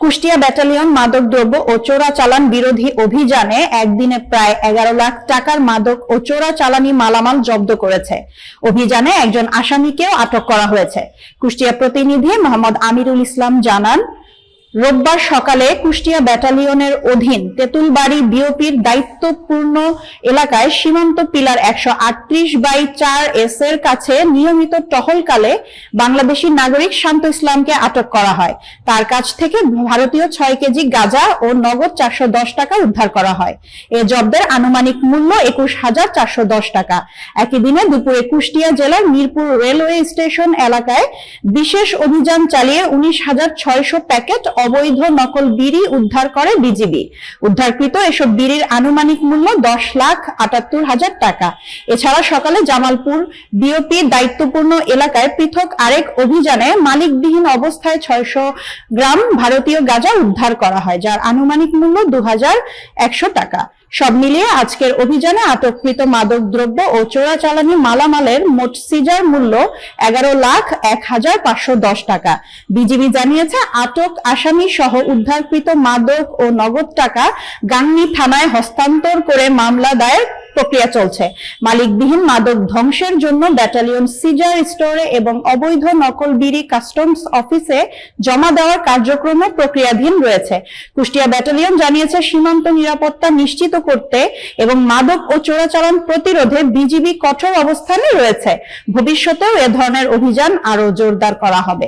Kushtia battalion মাদকদ্রব্য ও চোরাচালান বিরোধী অভিযানে একদিনে প্রায় 11 লাখ টাকার মাদক ও চোরাচালানি মালামাল জব্দ করেছে। অভিযানে একজন আসামিকেও আটক করা হয়েছে। কুষ্টিয়া প্রতিনিধি মোহাম্মদ আমিরুল ইসলাম জানান, রোববার সকালে কুষ্টিয়া ব্যাটালিয়নের অধীন তেঁতুলবাড়ি বিওপির দায়িত্বপূর্ণ এলাকায় সীমান্ত পিলার 138/4 এর কাছে নিয়মিত টহলকালে বাংলাদেশি নাগরিক শান্ত ইসলামকে আটক করা হয়। তার কাছ থেকে ভারতীয় 6 কেজি গাঁজা ও নগদ 410 টাকা উদ্ধার করা হয়। এ জব্দের আনুমানিক মূল্য 21,410 টাকা। একই দিনে দুপুরে কুষ্টিয়া জেলার মিরপুর রেলওয়ে স্টেশন এলাকায় বিশেষ অভিযান চালিয়ে 19,600 প্যাকেট অবৈধ নকল বিড়ি উদ্ধার করে বিজিবি। উদ্ধারকৃত এসব বিড়ির আনুমানিক মূল্য 10,78,000 টাকা। এছাড়া সকালে জামালপুর বিওপি দায়িত্বপূর্ণ এলাকায় পৃথক আরেক অভিযানে মালিকবিহীন অবস্থায় 600 গ্রাম ভারতীয় গাঁজা উদ্ধার করা হয়, যার আনুমানিক মূল্য 2,100 টাকা। সব মিলিয়ে আজকের অভিযানে আটককৃত মাদক দ্রব্য ও চোরাচালানি মালামালের মোট সিজার মূল্য 11,01,510 টাকা। বিজিবি জানিয়েছে, আটক আসামি সহ উদ্ধারকৃত মাদক ও নগদ টাকা গাংনী থানায় হস্তান্তর করে মামলা দায়ের প্রক্রিয়া চলছে। মালিকবিহীন মাদক ধ্বংসের জন্য ব্যাটালিয়ন সিজার স্টোরে এবং অবৈধ নকল বিড়ি কাস্টমস অফিসে জমা দেওয়ার কার্যক্রম প্রক্রিয়াধীন রয়েছে। কুষ্টিয়া ব্যাটালিয়ন জানিয়েছে, সীমান্ত নিরাপত্তা নিশ্চিত করতে এবং মাদক ও চোরাচালান প্রতিরোধে বিজিবি কঠোর অবস্থানে রয়েছে। ভবিষ্যতেও এ ধরনের অভিযান আরো জোরদার করা হবে।